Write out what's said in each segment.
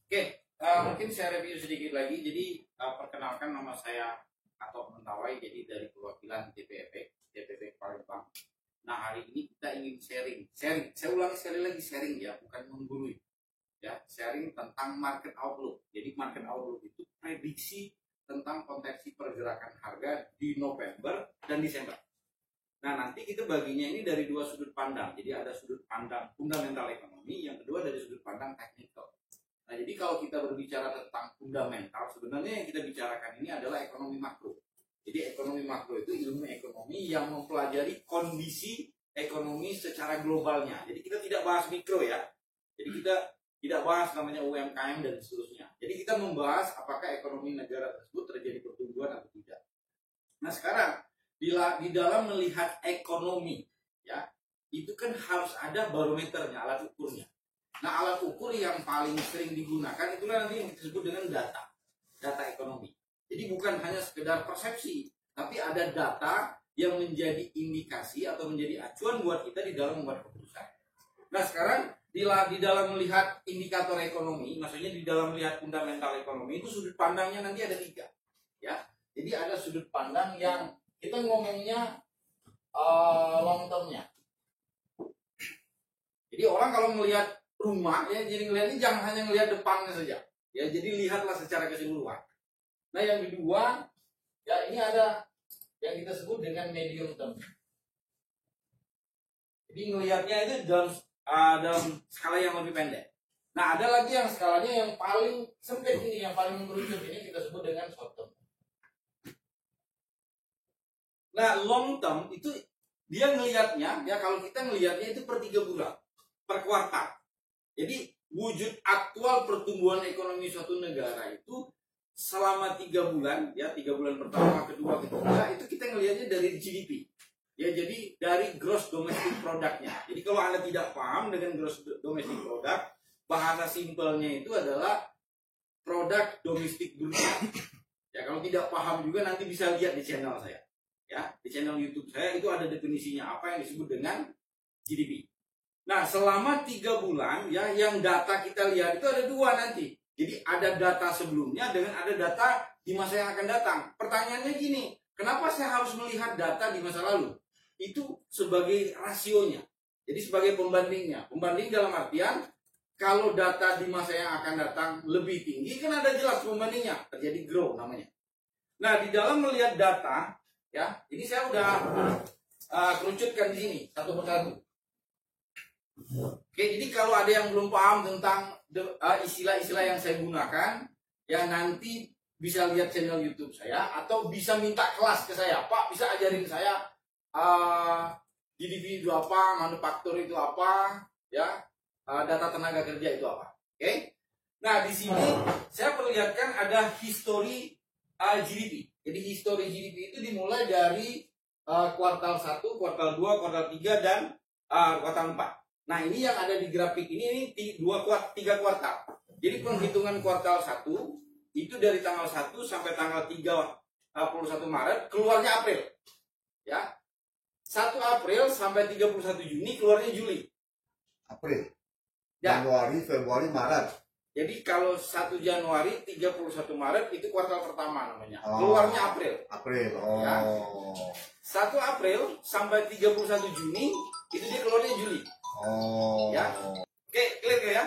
Oke, mungkin saya review sedikit lagi. Jadi perkenalkan, nama saya Atok Mentawai, jadi dari perwakilan TPP Palembang. Nah, hari ini kita ingin sharing. Saya ulangi sekali lagi, sharing ya, bukan menggurui. Ya, sharing tentang market outlook. Jadi market outlook itu prediksi tentang potensi pergerakan harga di November dan Desember. Nah, nanti kita baginya ini dari dua sudut pandang. Jadi ada sudut pandang fundamental ekonomi, yang kedua dari sudut pandang teknikal. Nah, jadi kalau kita berbicara tentang fundamental, sebenarnya yang kita bicarakan ini adalah ekonomi makro. Jadi ekonomi makro itu ilmu ekonomi yang mempelajari kondisi ekonomi secara globalnya. Jadi kita tidak bahas mikro ya. Jadi kita tidak bahas namanya UMKM dan seterusnya. Jadi kita membahas apakah ekonomi negara tersebut terjadi pertumbuhan atau tidak. Nah, sekarang di dalam melihat ekonomi ya, itu kan harus ada barometernya, alat ukurnya. Nah, alat ukur yang paling sering digunakan itulah nanti yang disebut dengan data ekonomi. Jadi bukan hanya sekedar persepsi, tapi ada data yang menjadi indikasi atau menjadi acuan buat kita di dalam membuat keputusan. Nah, sekarang di dalam melihat indikator ekonomi, maksudnya di dalam melihat fundamental ekonomi, itu sudut pandangnya nanti ada 3. Ya, jadi ada sudut pandang yang kita ngomongnya long term-nya. Jadi orang kalau melihat rumah ya, jadi ngelihatnya jangan hanya ngelihat depannya saja ya, jadi lihatlah secara keseluruhan. Nah, yang kedua ya, ini ada yang kita sebut dengan medium term. Jadi ngelihatnya itu dalam skala yang lebih pendek. Nah, ada lagi yang skalanya yang paling sempit ini, yang paling mengerucut, ini kita sebut dengan short term. Nah, long term itu dia ngelihatnya ya, kalau kita ngelihatnya itu per 3 bulan, per kuartal. Jadi wujud aktual pertumbuhan ekonomi suatu negara itu selama 3 bulan ya, 3 bulan pertama, kedua, ketiga, itu kita ngelihatnya dari GDP ya, jadi dari gross domestic productnya. Jadi kalau Anda tidak paham dengan gross domestic product, bahasa simpelnya itu adalah produk domestik bruto ya. Kalau tidak paham juga nanti bisa lihat di channel saya ya, di channel YouTube saya itu ada definisinya apa yang disebut dengan GDP. Nah, selama 3 bulan ya, yang data kita lihat itu ada 2 nanti. Jadi ada data sebelumnya dengan ada data di masa yang akan datang. Pertanyaannya gini, kenapa saya harus melihat data di masa lalu? Itu sebagai rasionya. Jadi sebagai pembandingnya. Pembanding dalam artian kalau data di masa yang akan datang lebih tinggi, kan ada jelas pembandingnya, terjadi grow namanya. Nah, di dalam melihat data ya, ini saya udah kerucutkan di sini satu persatu. Oke, jadi kalau ada yang belum paham tentang istilah-istilah yang saya gunakan, ya nanti bisa lihat channel YouTube saya atau bisa minta kelas ke saya. Pak, bisa ajarin saya GDP itu apa, manufaktur itu apa, ya, data tenaga kerja itu apa. Oke. Nah, di sini saya perlihatkan ada histori GDP. Jadi histori GDP itu dimulai dari kuartal 1, kuartal 2, kuartal 3 dan kuartal 4. Nah, ini yang ada di grafik ini 3 kuartal. Jadi penghitungan kuartal 1 itu dari tanggal 1 sampai tanggal 31 Maret, keluarnya April. Ya. 1 April sampai 31 Juni, keluarnya Juli. April. Ya. Januari, Februari, Maret. Jadi kalau 1 Januari 31 Maret itu kuartal pertama namanya. Keluarnya April. April. Oh. Ya. 1 April sampai 31 Juni itu dia keluarnya Juli. Oh. Ya. Oke, clear ya.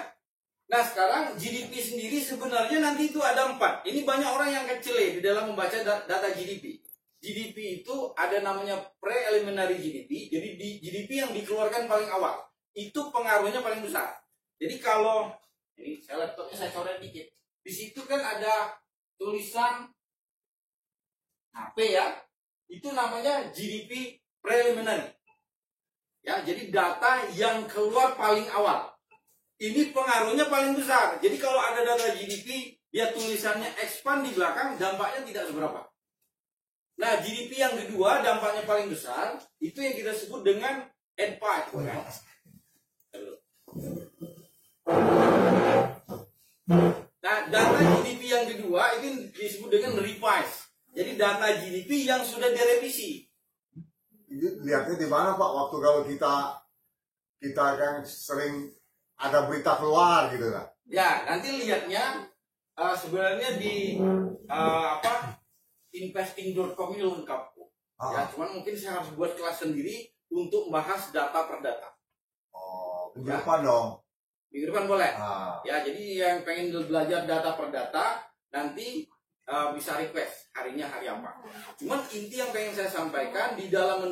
Nah, sekarang GDP sendiri sebenarnya nanti itu ada 4. Ini banyak orang yang kecil di dalam membaca data GDP. GDP itu ada namanya preliminary GDP. Jadi di GDP yang dikeluarkan paling awal. Itu pengaruhnya paling besar. Jadi kalau ini laptopnya saya coret dikit. Di situ kan ada tulisan HP ya. Itu namanya GDP preliminary. Ya, jadi data yang keluar paling awal. Ini pengaruhnya paling besar. Jadi kalau ada data GDP, dia tulisannya expand di belakang, dampaknya tidak seberapa. Nah, GDP yang kedua, dampaknya paling besar, itu yang kita sebut dengan N5. Nah, data GDP yang kedua, itu disebut dengan revise. Jadi data GDP yang sudah direvisi. Lihatnya di mana Pak? Waktu kalau kita kan sering ada berita keluar gitu kan? Ya, nanti lihatnya sebenarnya di investing.com ini lengkap. Ya, cuman mungkin saya harus buat kelas sendiri untuk membahas data per data. Oh, minggu depan dong. Minggu depan boleh. Ah. Ya, jadi yang pengen belajar data per data nanti bisa request harinya hari apa. Cuman inti yang pengen saya sampaikan di dalam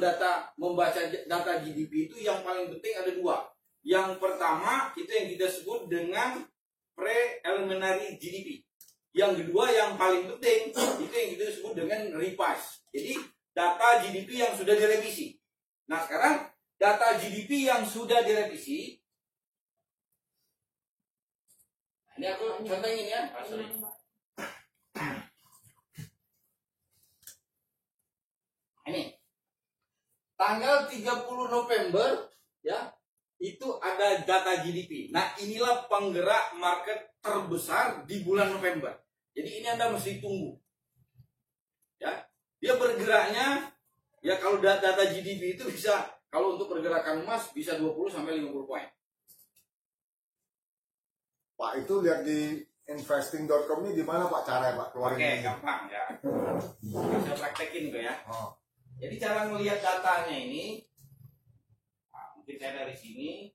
membaca data GDP itu yang paling penting ada dua. Yang pertama itu yang kita sebut dengan preliminary GDP. Yang kedua yang paling penting itu yang kita sebut dengan revise. Jadi data GDP yang sudah direvisi. Nah sekarang data GDP yang sudah direvisi. Ini aku contohin ya. Ini tanggal 30 November ya itu ada data GDP. Nah inilah penggerak market terbesar di bulan November. Jadi ini Anda mesti tunggu. Ya, dia bergeraknya ya kalau data GDP itu bisa kalau untuk pergerakan emas bisa 20 sampai 50 poin. Pak itu lihat di investing.com ini di mana Pak cara Pak keluarin? Oke, gampang ya. Bisa praktekin kok ya. Oh. Jadi cara melihat datanya ini, nah, mungkin saya dari sini,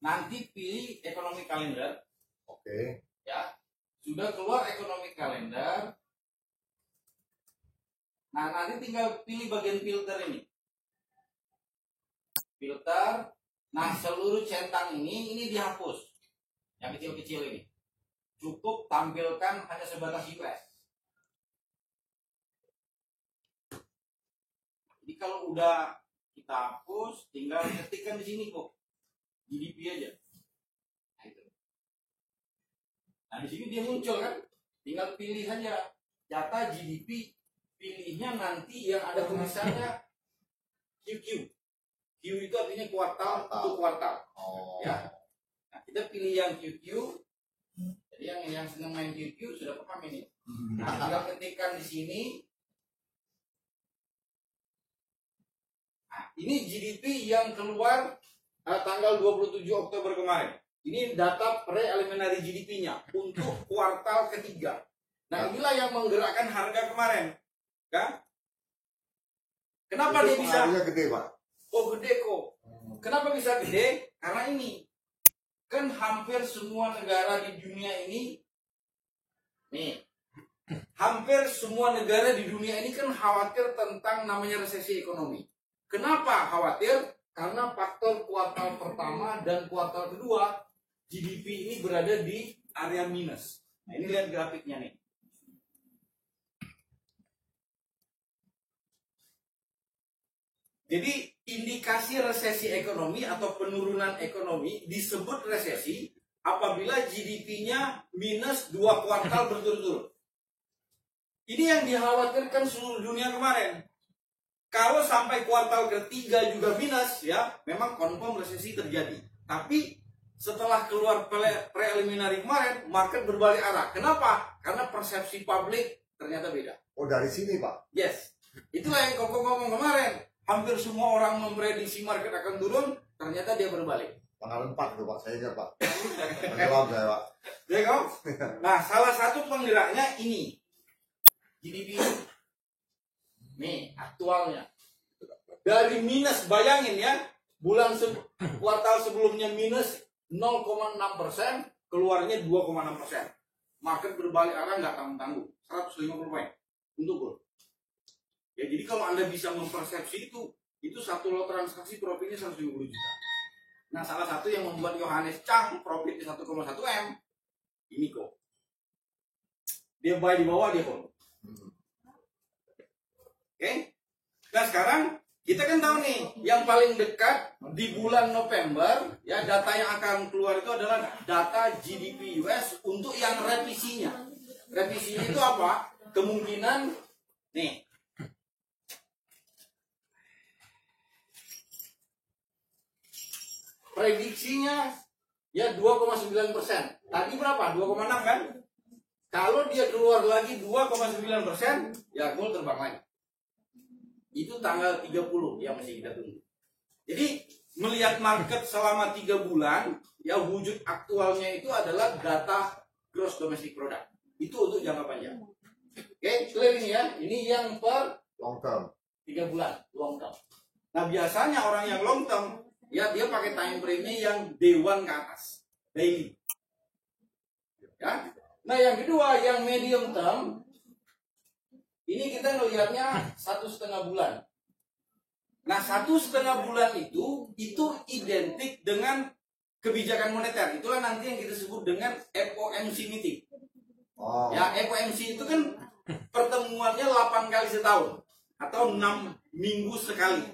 nanti pilih ekonomi kalender. Oke. Ya, sudah keluar ekonomi kalender. Nah, nanti tinggal pilih bagian filter ini. Filter. Nah, seluruh centang ini dihapus. Yang kecil-kecil ini. Cukup tampilkan hanya sebatas US. Jadi kalau udah kita hapus, tinggal ketikkan di sini kok. GDP aja. Nah, itu. Nah, di sini dia muncul kan. Tinggal pilih saja data GDP, pilihnya nanti yang ada tulisannya QQ. Q itu artinya kuartal untuk kuartal. Oh. Ya. Nah, kita pilih yang QQ. Jadi yang senang main QQ sudah paham ini. Nah, tinggal ketikkan di sini. Nah, ini GDP yang keluar tanggal 27 Oktober kemarin. Ini data preliminary GDP-nya untuk kuartal ketiga. Nah, inilah yang menggerakkan harga kemarin. Kan? Kenapa itu dia bisa? pengaruhnya gede Pak. Oh gede kok. Kenapa bisa gede? Karena ini kan hampir semua negara di dunia ini, nih, hampir semua negara di dunia ini kan khawatir tentang namanya resesi ekonomi. Kenapa khawatir? Karena faktor kuartal pertama dan kuartal kedua GDP ini berada di area minus. Nah, ini lihat grafiknya nih. Jadi indikasi resesi ekonomi atau penurunan ekonomi disebut resesi apabila GDP-nya minus 2 kuartal berturut-turut. Ini yang dikhawatirkan seluruh dunia kemarin. Kalau sampai kuartal ketiga juga minus, ya memang confirm resesi terjadi. Tapi setelah keluar preliminary kemarin, market berbalik arah. Kenapa? Karena persepsi publik ternyata beda. Oh dari sini Pak? Yes. Itulah yang Koko ngomong kemarin. Hampir semua orang memprediksi market akan turun, ternyata dia berbalik. Tanggal 4 tuh Pak, saya ingat Pak. Jawab saya Pak. Ya kan? Nah, salah satu penggeraknya ini. GDP. Nih, aktualnya. Dari minus, bayangin ya, kuartal sebelumnya minus 0,6%, keluarnya 2,6%. Market berbalik arah nggak tanggung-tanggung, 150 poin untuk gold. Ya, jadi kalau Anda bisa mempersepsi itu satu lot transaksi profitnya 150 juta. Nah, salah satu yang membuat Yohanes Chang profitnya 1,1 M, ini kok. Dia buy di bawah, dia hold. Oke? Nah, sekarang kita kan tahu nih, yang paling dekat di bulan November, ya data yang akan keluar itu adalah data GDP US untuk yang revisinya. Revisinya itu apa? Kemungkinan, nih, prediksinya ya 2,9%. Tadi berapa? 2,6 kan? Kalau dia keluar lagi 2,9%, ya gold terbang lagi. Itu tanggal 30 yang mesti kita tunggu. Jadi melihat market selama 3 bulan, ya wujud aktualnya itu adalah data gross domestic product. Itu untuk jangka panjang. Oke, clear ini ya. Ini yang per long term. 3 bulan, long term. Nah, biasanya orang yang long term, ya dia pakai time frame-nya yang day one ke atas, daily. Ya. Nah, yang kedua, yang medium term, ini kita ngelihatnya 1,5 bulan. Nah, 1,5 bulan itu identik dengan kebijakan moneter. Itulah nanti yang kita sebut dengan FOMC meeting. Oh. Ya, FOMC itu kan pertemuannya 8 kali setahun atau 6 minggu sekali.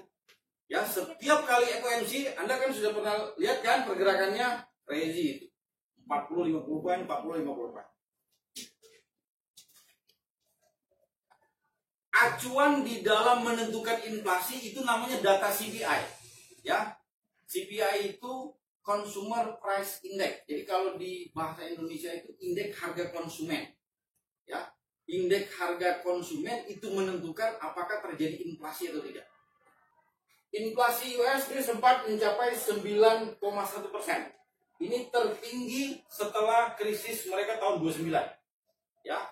Ya, setiap kali FOMC, Anda kan sudah pernah lihat kan pergerakannya crazy itu. 40-50 poin, 40-50 poin. Acuan di dalam menentukan inflasi itu namanya data CPI. Ya, CPI itu Consumer Price Index. Jadi kalau di bahasa Indonesia itu indeks harga konsumen. Ya, indeks harga konsumen itu menentukan apakah terjadi inflasi atau tidak. Inflasi US ini sempat mencapai 9,1%. Ini tertinggi setelah krisis mereka tahun 29. Ya.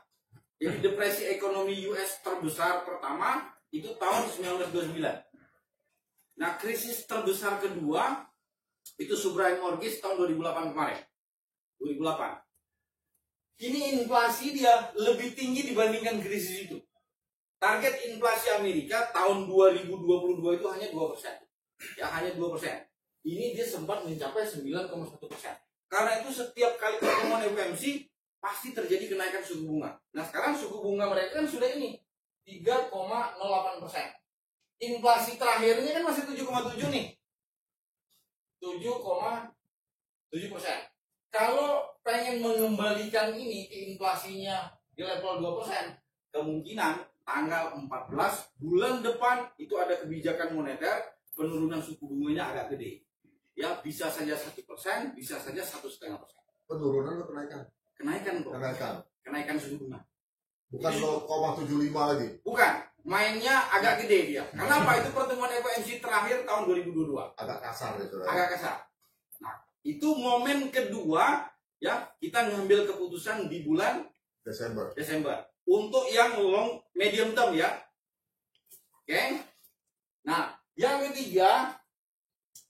Jadi depresi ekonomi US terbesar pertama itu tahun 1929. Nah, krisis terbesar kedua itu subprime mortgage tahun 2008 kemarin. 2008. Ini inflasi dia lebih tinggi dibandingkan krisis itu. Target inflasi Amerika tahun 2022 itu hanya 2%. Ya, hanya 2%. Ini dia sempat mencapai 9,1%. Karena itu setiap kali pertemuan FOMC pasti terjadi kenaikan suku bunga. Nah, sekarang suku bunga mereka kan sudah ini 3,08%. Inflasi terakhirnya kan masih 7,7 nih. 7,7%. Kalau pengen mengembalikan ini ke inflasinya di level 2%, kemungkinan tanggal 14 bulan depan itu ada kebijakan moneter, penurunan suku bunganya agak gede. Ya, bisa saja 1%, bisa saja 1,5%. Penurunan atau kenaikan? Kenaikan suku bunga. Bukan 0,75 lagi. Bukan, mainnya agak gede dia. Kenapa? Itu pertemuan FOMC terakhir tahun 2022. Agak kasar itu. Agak kasar. Nah, itu momen kedua ya, kita ngambil keputusan di bulan Desember. Untuk yang long medium term ya. Oke. Nah, yang ketiga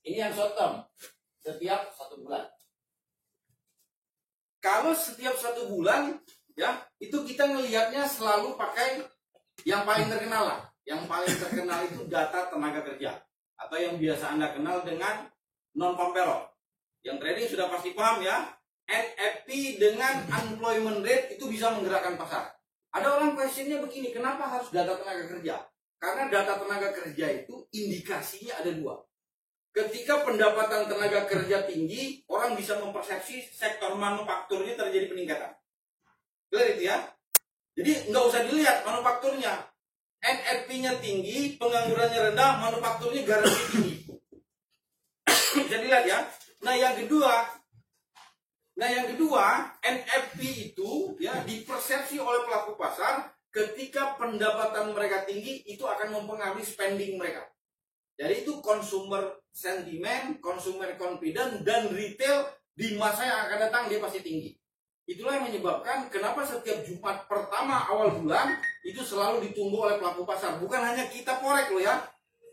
ini yang short term. Setiap 1 bulan. Kalau setiap 1 bulan, ya, itu kita ngelihatnya selalu pakai yang paling terkenal lah. Yang paling terkenal itu data tenaga kerja. Atau yang biasa Anda kenal dengan non-farm payroll. Yang trading sudah pasti paham ya. NFP dengan unemployment rate itu bisa menggerakkan pasar. Ada orang questionnya begini, kenapa harus data tenaga kerja? Karena data tenaga kerja itu indikasinya ada 2. Ketika pendapatan tenaga kerja tinggi, orang bisa mempersepsi sektor manufakturnya terjadi peningkatan. Clear itu ya? Jadi nggak usah dilihat manufakturnya. NFP-nya tinggi, penganggurannya rendah, manufakturnya garansi tinggi. Bisa dilihat ya? Nah yang kedua, NFP itu ya dipersepsi oleh pelaku pasar ketika pendapatan mereka tinggi itu akan mempengaruhi spending mereka. Jadi itu consumer sentiment, consumer confidence, dan retail di masa yang akan datang dia pasti tinggi. Itulah yang menyebabkan kenapa setiap Jumat pertama awal bulan itu selalu ditunggu oleh pelaku pasar. Bukan hanya kita korek loh ya.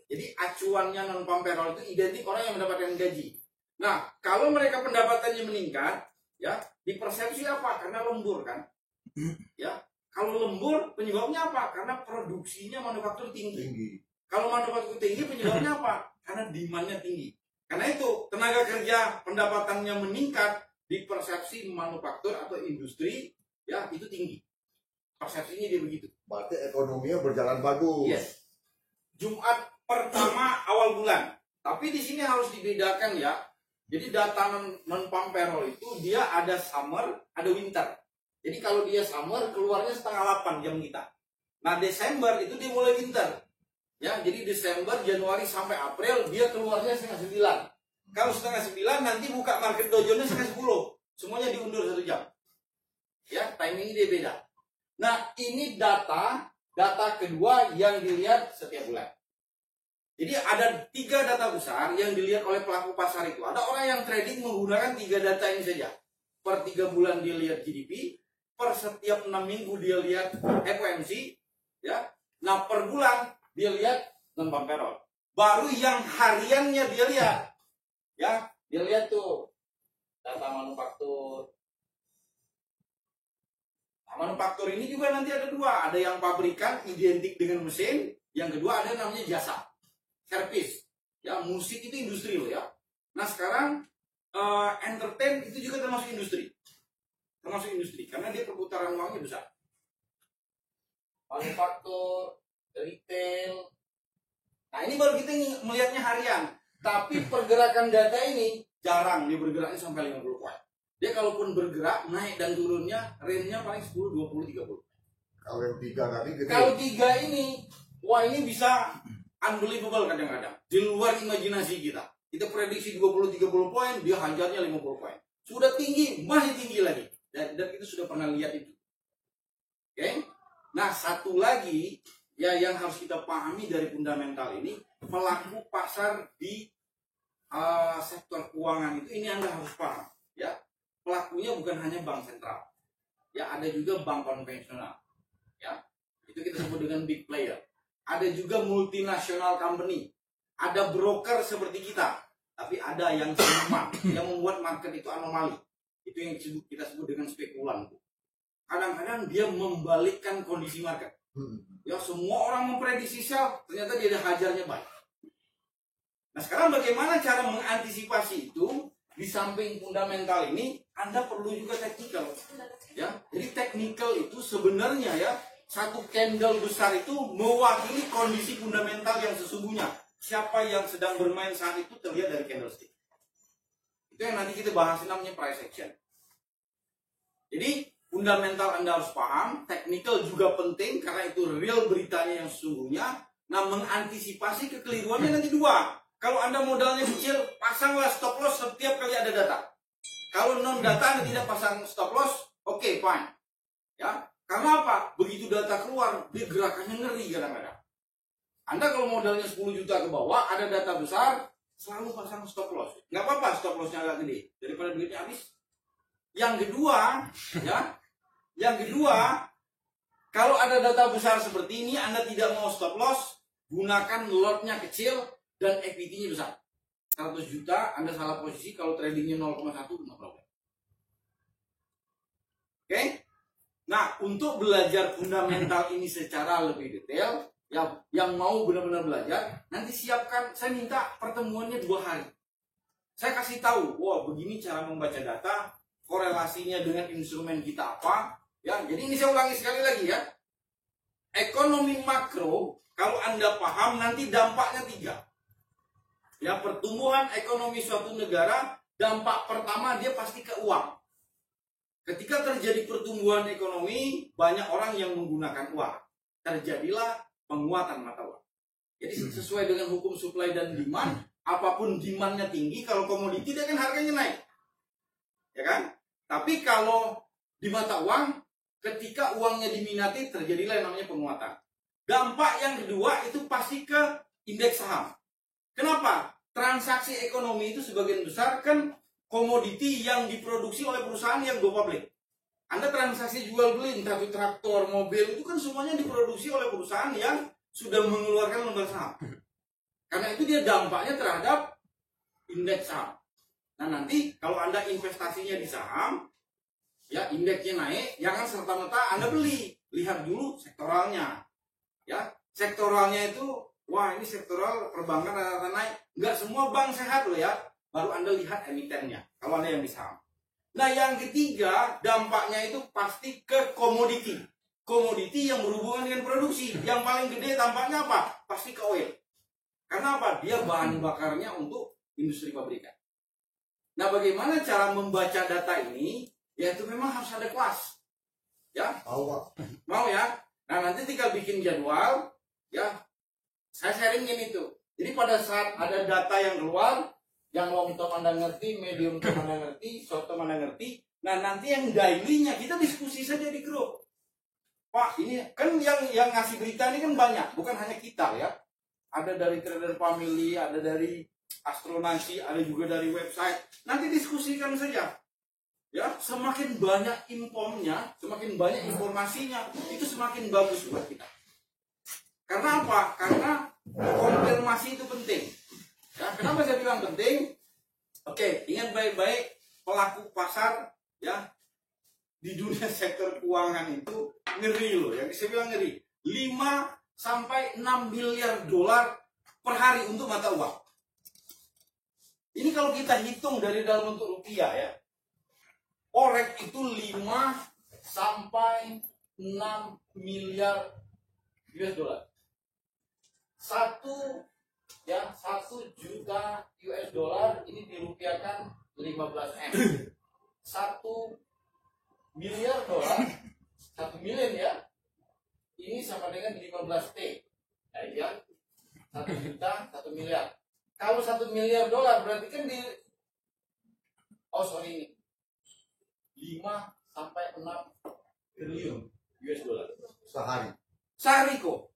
Jadi acuannya non-farm payroll itu identik orang yang mendapatkan gaji. Nah, kalau mereka pendapatannya meningkat, ya dipersepsi apa? Karena lembur kan. Ya, kalau lembur penyebabnya apa? Karena produksinya manufaktur tinggi. Kalau manufaktur tinggi penyebabnya apa? Karena demand-nya tinggi. Karena itu tenaga kerja pendapatannya meningkat, di persepsi manufaktur atau industri ya itu tinggi. Persepsinya dia begitu. Berarti ekonominya berjalan bagus. Yes. Jumat pertama awal bulan. Tapi di sini harus dibedakan ya. Jadi data non-farm payroll itu dia ada summer, ada winter. Jadi kalau dia summer keluarnya 7:30 jam kita. Nah Desember itu dia mulai winter. Ya, jadi Desember, Januari sampai April dia keluarnya 8:30. Kalau 8:30 nanti buka market Dow Jones 9:10. Semuanya diundur 1 jam. Ya, timingnya dia beda. Nah, ini data kedua yang dilihat setiap bulan. Jadi ada 3 data besar yang dilihat oleh pelaku pasar itu. Ada orang yang trading menggunakan 3 data ini saja. Per 3 bulan dia lihat GDP, per setiap 6 minggu dia lihat FOMC, ya. Nah per bulan dia lihat non-farm payroll. Baru yang hariannya dia lihat, ya. Dia lihat tuh data manufaktur. Nah, manufaktur ini juga nanti ada 2. Ada yang pabrikan identik dengan mesin, yang kedua ada namanya jasa. Service, ya, musik itu industri loh ya. Nah sekarang entertain itu juga termasuk industri, karena dia perputaran uangnya besar. Manufaktur, retail. Nah ini baru kita melihatnya harian, tapi pergerakan data ini jarang dia bergeraknya sampai 50 poin. Dia kalaupun bergerak naik dan turunnya range-nya paling 10, 20, 30. Kalau yang 3 tadi gede. Kalau 3 ini, wah ini bisa unbelievable kadang-kadang, di luar imajinasi kita. Kita prediksi 20-30 poin, dia hajarnya 50 poin. Sudah tinggi, masih tinggi lagi. Dan kita sudah pernah lihat itu. Oke? Nah, satu lagi ya yang harus kita pahami dari fundamental ini, pelaku pasar di sektor keuangan itu ini Anda harus paham, ya. Pelakunya bukan hanya bank sentral. Ya, ada juga bank konvensional. Ya. Itu kita sebut dengan big player. Ada juga multinasional company, ada broker seperti kita, tapi ada yang siluman, yang membuat market itu anomali. Itu yang kita sebut dengan spekulan. Kadang-kadang dia membalikkan kondisi market. Ya semua orang memprediksi sell, ternyata dia ada hajarnya baik. Nah sekarang bagaimana cara mengantisipasi itu? Di samping fundamental ini, Anda perlu juga teknikal. Ya, jadi teknikal itu sebenarnya ya. Satu candle besar itu mewakili kondisi fundamental yang sesungguhnya. Siapa yang sedang bermain saat itu terlihat dari candlestick. Itu yang nanti kita bahas namanya price action. Jadi fundamental Anda harus paham, technical juga penting karena itu real beritanya yang sesungguhnya. Nah mengantisipasi kekeliruannya nanti 2. Kalau Anda modalnya kecil, pasanglah stop loss setiap kali ada data. Kalau non data Anda tidak pasang stop loss, oke, fine. Ya. Karena apa? Begitu data keluar, dia gerakannya ngeri kadang-kadang. Anda kalau modalnya 10 juta ke bawah, ada data besar, selalu pasang stop loss. Nggak apa-apa stop lossnya agak gede, daripada duitnya habis. Yang kedua, ya, kalau ada data besar seperti ini, Anda tidak mau stop loss, gunakan lotnya kecil dan equity-nya besar. 100 juta, Anda salah posisi, kalau tradingnya 0,1, no problem. Oke? Nah, untuk belajar fundamental ini secara lebih detail, ya, yang mau benar-benar belajar, nanti siapkan, saya minta pertemuannya 2 hari. Saya kasih tahu, wah begini cara membaca data, korelasinya dengan instrumen kita apa. Ya, jadi ini saya ulangi sekali lagi ya. Ekonomi makro, kalau Anda paham, nanti dampaknya 3. Ya, pertumbuhan ekonomi suatu negara, dampak pertama dia pasti ke uang. Ketika terjadi pertumbuhan ekonomi, banyak orang yang menggunakan uang. Terjadilah penguatan mata uang. Jadi sesuai dengan hukum supply dan demand, apapun demandnya tinggi, kalau komoditi dia kan harganya naik. Ya kan? Tapi kalau di mata uang, ketika uangnya diminati, terjadilah yang namanya penguatan. Dampak yang kedua itu pasti ke indeks saham. Kenapa? Transaksi ekonomi itu sebagian besar kan komoditi yang diproduksi oleh perusahaan yang go public. Anda transaksi jual beli entah itu traktor, mobil itu kan semuanya diproduksi oleh perusahaan yang sudah mengeluarkan lembar saham. Karena itu dia dampaknya terhadap indeks saham. Nah nanti kalau Anda investasinya di saham, ya indeksnya naik, jangan serta-merta Anda beli. Lihat dulu sektoralnya. Ya, sektoralnya itu, wah ini sektoral perbankan rata-rata naik. Nggak semua bank sehat loh ya. Baru Anda lihat emitennya, kalau Anda yang di saham. Nah yang ketiga, dampaknya itu pasti ke komoditi. Komoditi yang berhubungan dengan produksi. Yang paling gede dampaknya apa? Pasti ke oil. Karena apa? Dia bahan bakarnya untuk industri pabrikan. Nah bagaimana cara membaca data ini? Yaitu memang harus ada kelas. Ya? Mau ya? Nah nanti tinggal bikin jadwal. Ya, saya sharingin itu. Jadi pada saat ada data yang keluar, yang long term Anda ngerti, medium term Anda ngerti, short term Anda ngerti. Nah nanti yang daily-nya kita diskusi saja di grup. Pak ini kan yang ngasih berita ini kan banyak, bukan hanya kita ya. ada dari trader family, ada dari astronasi, ada juga dari website. Nanti diskusikan saja. Ya, semakin banyak informnya, semakin banyak informasinya, itu semakin bagus buat kita. Karena apa? Karena konfirmasi itu penting. Ya, kenapa saya bilang penting? Oke, ingat baik-baik, pelaku pasar ya di dunia sektor keuangan itu ngeri loh. Yang saya bilang ngeri. 5 sampai 6 miliar dolar per hari untuk mata uang. Ini kalau kita hitung dari dalam bentuk rupiah ya. Forex itu 5 sampai 6 miliar US dollar. 1 juta US dollar ini dirupiahkan 15 M. 1 miliar dolar, 1 miliar ya. Ini sama dengan 15 T. Ya, 1 juta, 1 miliar. Kalau 1 miliar dolar berarti kan ini 5 sampai 6 triliun US dollar Sehari. sehari kok.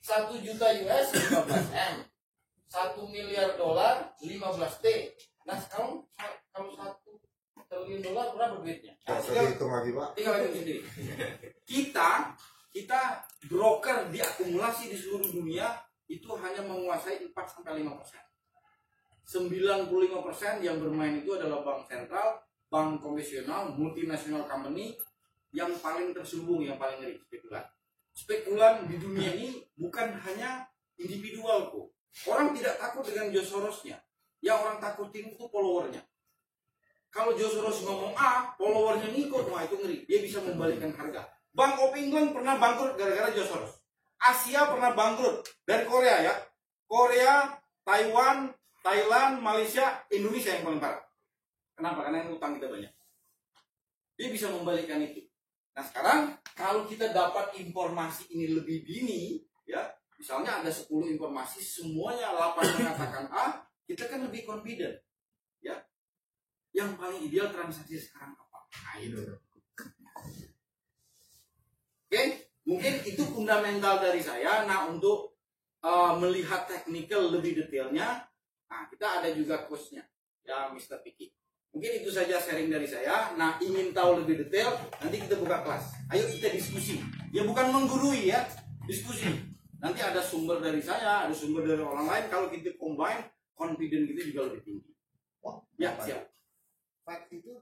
1 juta US 15 M, 1 miliar dolar 15 T. Nah sekarang kalau 1 triliun dolar berapa duitnya? Nah, saya hitung lagi Pak. Tinggal hitung sendiri. Kita broker di akumulasi di seluruh dunia itu hanya menguasai 4 sampai 5%. 95% yang bermain itu adalah bank sentral, bank konvensional, multinasional company yang paling terselubung, yang paling ngeri, spekulan. Spekulan di dunia ini bukan hanya individual kok. Orang tidak takut dengan George Soros-nya. Yang orang takutin itu followernya. Kalau George Soros ngomong A, followernya ngikut, wah itu ngeri. Dia bisa membalikkan harga. Bank of England pernah bangkrut gara-gara George Soros. Asia pernah bangkrut dari Korea ya. Korea, Taiwan, Thailand, Malaysia, Indonesia yang paling parah. Kenapa? Karena yang utang kita banyak. Dia bisa membalikkan itu. Nah sekarang kalau kita dapat informasi ini lebih dini, ya misalnya ada 10 informasi semuanya 8 mengatakan A, kita kan lebih confident, ya. Yang paling ideal transaksi sekarang apa? Nah, itu. Oke, mungkin itu fundamental dari saya. Nah untuk melihat teknikal lebih detailnya, nah kita ada juga coachnya, ya Mr. Piki. Mungkin itu saja sharing dari saya. Nah, ingin tahu lebih detail, nanti kita buka kelas. Ayo kita diskusi. Ya bukan menggurui ya, diskusi. Nanti ada sumber dari saya, ada sumber dari orang lain. Kalau kita combine, confidence kita juga lebih tinggi. Oh, Ya, siap. fact itu